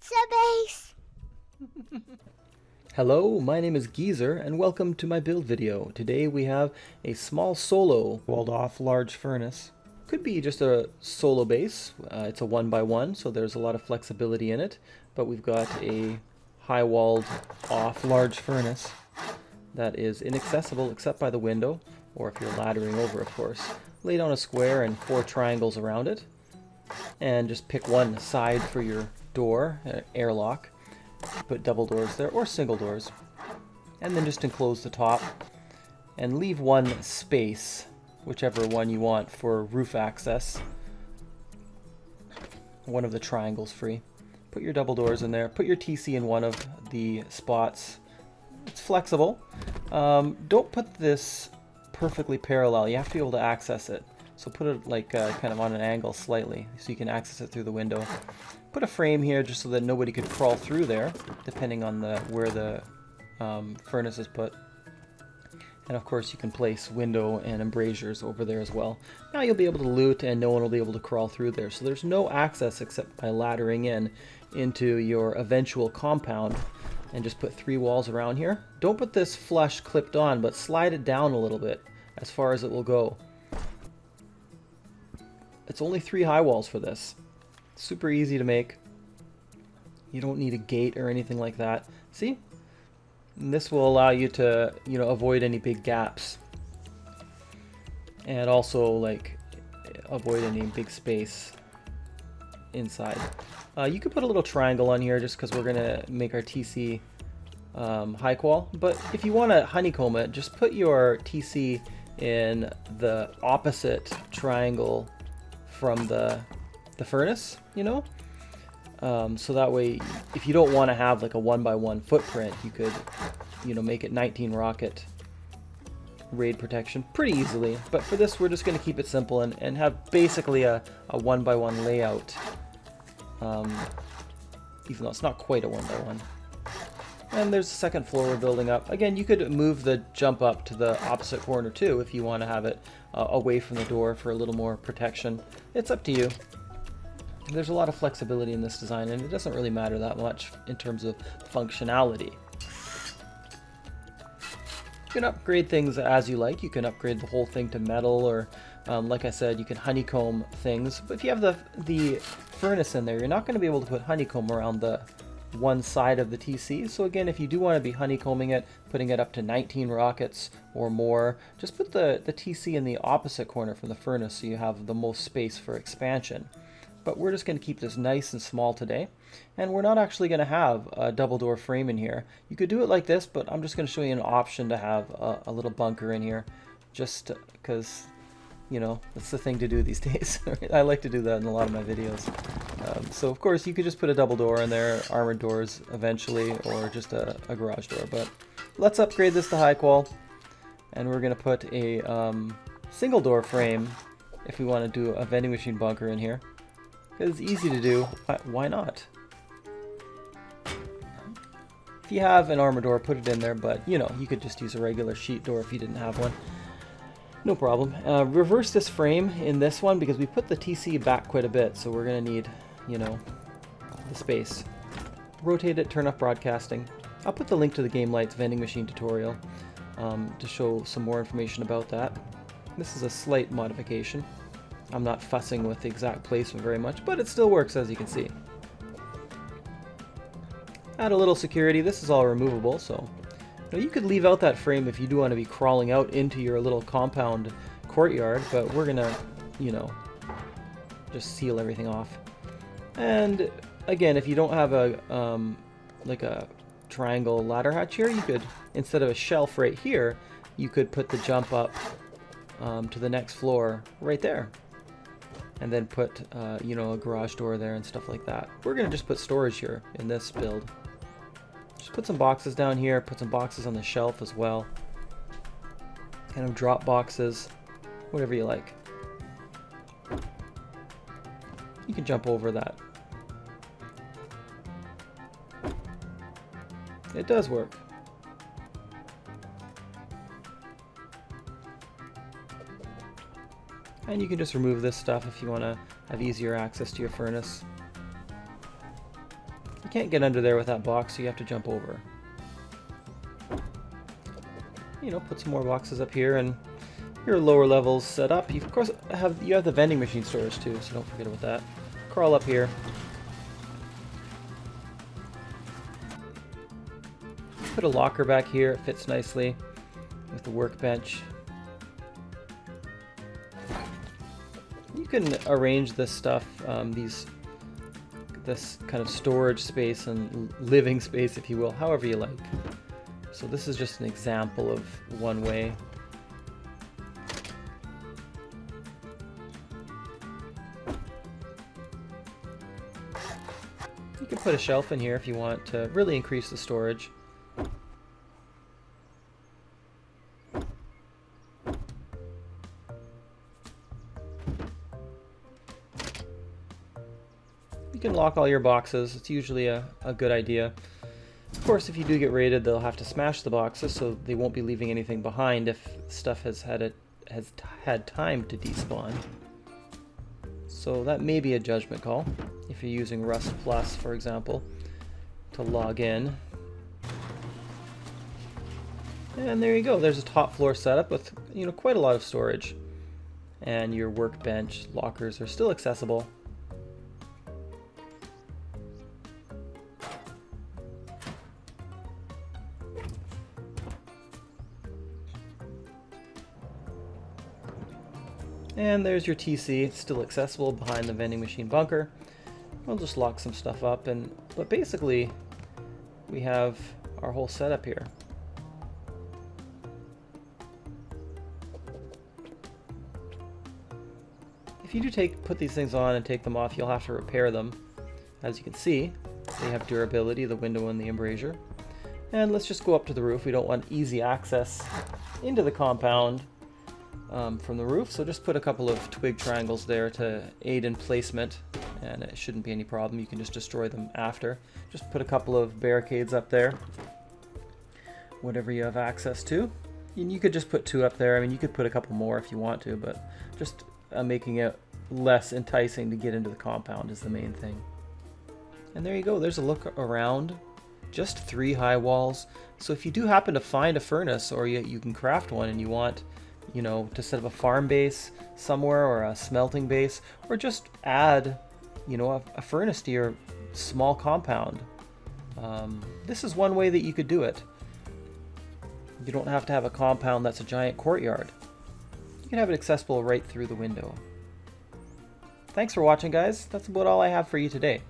pizza base. Hello, my name is Geezer and welcome to my build video. Today we have a small solo walled off large furnace. Could be just a solo base. It's a 1x1, so there's a lot of flexibility in it, but we've got a high walled off large furnace that is inaccessible except by the window, or if you're laddering over, of course. Lay down a square and 4 triangles around it, and just pick one side for your door, airlock. Put double doors there or single doors, and then just enclose the top and leave one space, whichever one you want, for roof access. One of the triangles free. Put your double doors in there. Put your TC in one of the spots. It's flexible. Don't put this perfectly parallel. You have to be able to access it. So put it like kind of on an angle slightly so you can access it through the window. Put a frame here just so that nobody could crawl through there, depending on where the furnace is put. And of course you can place window and embrasures over there as well. Now you'll be able to loot and no one will be able to crawl through there. So there's no access except by laddering into your eventual compound. And just put 3 walls around here. Don't put this flush clipped on, but slide it down a little bit as far as it will go. It's only 3 high walls for this. Super easy to make. You don't need a gate or anything like that. See? And this will allow you to, avoid any big gaps. And also, like, avoid any big space inside. You could put a little triangle on here just because we're going to make our TC high qual. But if you want to honeycomb it, just put your TC in the opposite triangle from the furnace, so that way if you don't want to have like a 1x1 footprint, you could make it 19 rocket raid protection pretty easily. But for this we're just going to keep it simple and have basically a 1x1 layout, even though it's not quite a 1x1. And there's the second floor we're building up. Again, you could move the jump up to the opposite corner too if you want to have it away from the door for a little more protection. It's up to you. There's a lot of flexibility in this design and it doesn't really matter that much in terms of functionality. You can upgrade things as you like. You can upgrade the whole thing to metal, or like I said, you can honeycomb things. But if you have the furnace in there, you're not going to be able to put honeycomb around the one side of the TC. So again, if you do want to be honeycombing it, putting it up to 19 rockets or more, just put the TC in the opposite corner from the furnace so you have the most space for expansion. But we're just going to keep this nice and small today, and we're not actually going to have a double door frame in here. You could do it like this, but I'm just going to show you an option to have a little bunker in here, just because it's the thing to do these days. I like to do that in a lot of my videos. So of course you could just put a double door in there, armored doors eventually, or just a garage door. But let's upgrade this to high qual, and we're going to put a single door frame if we want to do a vending machine bunker in here. Because it's easy to do. Why not? If you have an armor door, put it in there, but you could just use a regular sheet door if you didn't have one. No problem. Reverse this frame in this one because we put the TC back quite a bit, so we're going to need, the space. Rotate it, turn off broadcasting. I'll put the link to the Gamelightz vending machine tutorial to show some more information about that. This is a slight modification. I'm not fussing with the exact placement very much, but it still works, as you can see. Add a little security. This is all removable, so you could leave out that frame if you do want to be crawling out into your little compound courtyard, but we're gonna, just seal everything off. And again, if you don't have a like a triangle ladder hatch here, you could, instead of a shelf right here, you could put the jump up to the next floor right there. And then put, a garage door there and stuff like that. We're going to just put storage here in this build. Just put some boxes down here, put some boxes on the shelf as well. Kind of drop boxes, whatever you like. You can jump over that. It does work. And you can just remove this stuff if you want to have easier access to your furnace. can't get under there with that box, so you have to jump over. You know, put some more boxes up here, and your lower levels set up. You, of course, have the vending machine storage too, so don't forget about that. Crawl up here. Put a locker back here. It fits nicely with the workbench. You can arrange this stuff, this kind of storage space and living space, if you will, however you like. So this is just an example of one way. You can put a shelf in here if you want to really increase the storage. You can lock all your boxes. It's usually a good idea. Of course, if you do get raided, they'll have to smash the boxes, so they won't be leaving anything behind if stuff has had time to despawn. So that may be a judgment call if you're using Rust Plus, for example, to log in. And there you go. There's a top floor setup with, you know, quite a lot of storage, and your workbench lockers are still accessible. And there's your TC. It's still accessible behind the vending machine bunker. We'll just lock some stuff up, but basically we have our whole setup here. If you do put these things on and take them off, you'll have to repair them. As you can see, they have durability, the window and the embrasure. And let's just go up to the roof. We don't want easy access into the compound from the roof, so just put a couple of twig triangles there to aid in placement, and it shouldn't be any problem. You can just destroy them after. Just put a couple of barricades up there, whatever you have access to. And you could just put 2 up there. I mean, you could put a couple more if you want to, but just making it less enticing to get into the compound is the main thing. And there you go. There's a look around. Just 3 high walls. So if you do happen to find a furnace, or you can craft one and you want, you know, to set up a farm base somewhere or a smelting base, or just add, you know, a furnace to your small compound. This is one way that you could do it. You don't have to have a compound that's a giant courtyard. You can have it accessible right through the window. Thanks for watching, guys. That's about all I have for you today.